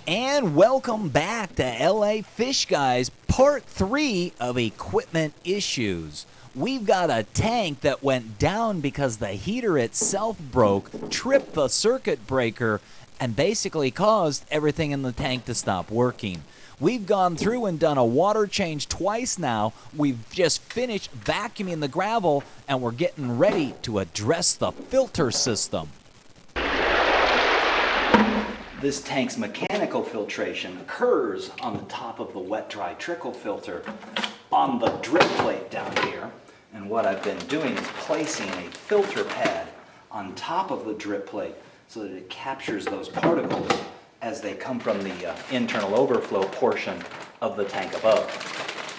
And welcome back to LA Fishguys, part 3 of equipment issues. We've got a tank that went down because the heater itself broke, tripped the circuit breaker, and basically caused everything in the tank to stop working. We've gone through and done a water change twice now. We've just finished vacuuming the gravel, and we're getting ready to address the filter system. This tank's mechanical filtration occurs on the top of the wet-dry trickle filter on the drip plate down here. And what I've been doing is placing a filter pad on top of the drip plate so that it captures those particles as they come from the internal overflow portion of the tank above.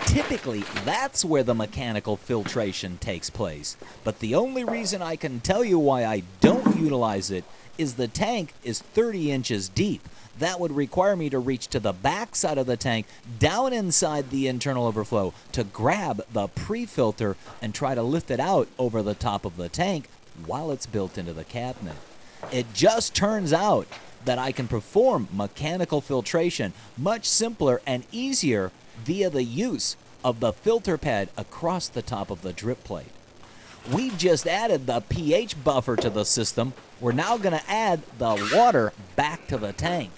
Typically, that's where the mechanical filtration takes place. But the only reason I can tell you why I don't utilize it is the tank is 30 inches deep. That would require me to reach to the back side of the tank, down inside the internal overflow, to grab the pre-filter and try to lift it out over the top of the tank while it's built into the cabinet. It just turns out that I can perform mechanical filtration much simpler and easier via the use of the filter pad across the top of the drip plate. We've just added the pH buffer to the system. We're now going to add the water back to the tank.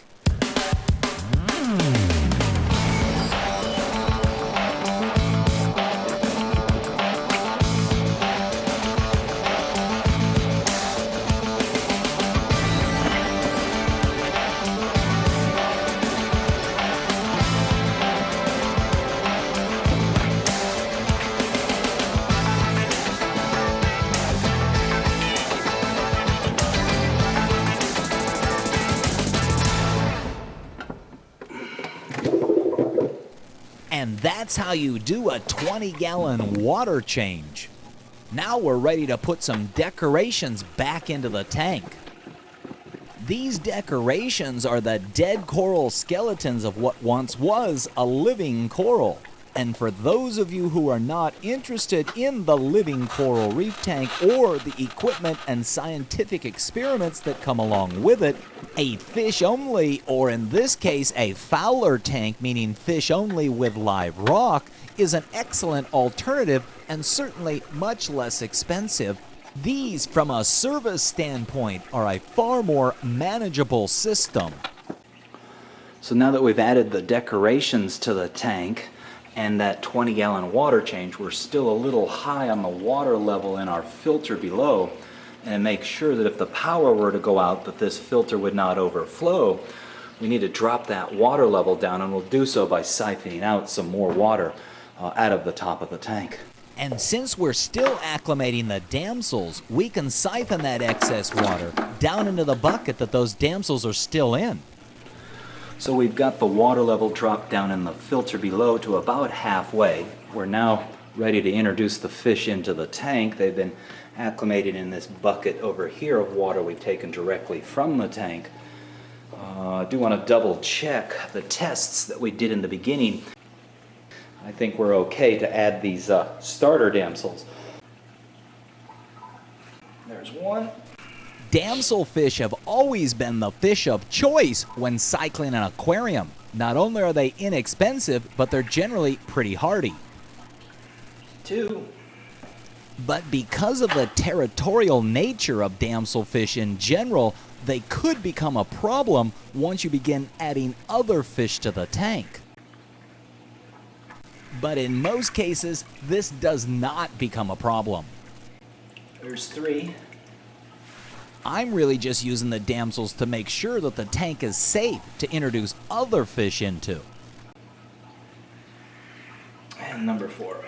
And that's how you do a 20-gallon water change. Now we're ready to put some decorations back into the tank. These decorations are the dead coral skeletons of what once was a living coral. And for those of you who are not interested in the living coral reef tank or the equipment and scientific experiments that come along with it, a fish only, or in this case a fowler tank, meaning fish only with live rock, is an excellent alternative and certainly much less expensive. These, from a service standpoint, are a far more manageable system. So now that we've added the decorations to the tank and that 20-gallon water change, we're still a little high on the water level in our filter below, and make sure that if the power were to go out that this filter would not overflow. We need to drop that water level down, and we'll do so by siphoning out some more water out of the top of the tank. And since we're still acclimating the damsels, we can siphon that excess water down into the bucket that those damsels are still in. So we've got the water level dropped down in the filter below to about halfway. We're now ready to introduce the fish into the tank. They've been acclimated in this bucket over here of water we've taken directly from the tank. I do want to double check the tests that we did in the beginning. I think we're okay to add these starter damsels. There's one. Damselfish have always been the fish of choice when cycling an aquarium. Not only are they inexpensive, but they're generally pretty hardy. Two. But because of the territorial nature of damselfish in general, they could become a problem once you begin adding other fish to the tank. But in most cases, this does not become a problem. There's three. I'm really just using the damsels to make sure that the tank is safe to introduce other fish into. And number 4.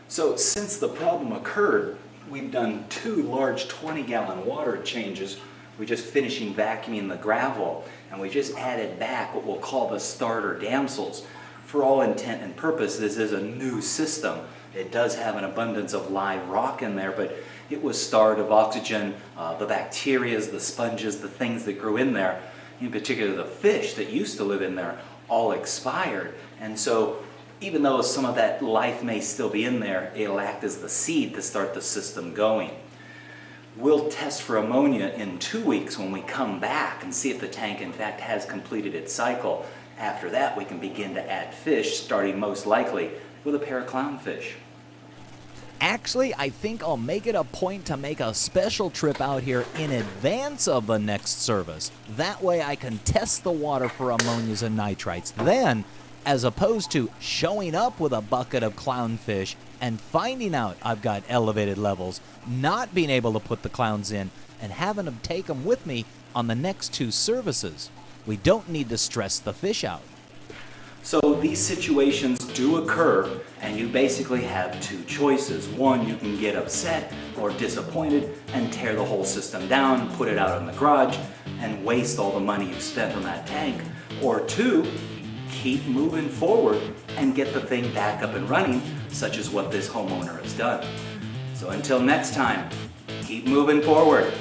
So since the problem occurred, we've done 2 large 20-gallon water changes. We're just finishing vacuuming the gravel, and we just added back what we'll call the starter damsels. For all intent and purpose, this is a new system. It does have an abundance of live rock in there, but it was starved of oxygen. The bacteria, the sponges, the things that grew in there, in particular the fish that used to live in there, all expired. And so even though some of that life may still be in there, it'll act as the seed to start the system going. We'll test for ammonia in 2 weeks when we come back and see if the tank in fact has completed its cycle. After that, we can begin to add fish, starting most likely with a pair of clownfish. Actually, I think I'll make it a point to make a special trip out here in advance of the next service. That way I can test the water for ammonias and nitrites. Then, as opposed to showing up with a bucket of clownfish and finding out I've got elevated levels, not being able to put the clowns in, and having them take them with me on the next 2 services. We don't need to stress the fish out. So these situations do occur, and you basically have 2 choices. One, you can get upset or disappointed and tear the whole system down, put it out in the garage, and waste all the money you spent on that tank. Or 2, keep moving forward and get the thing back up and running, such as what this homeowner has done. So until next time, keep moving forward.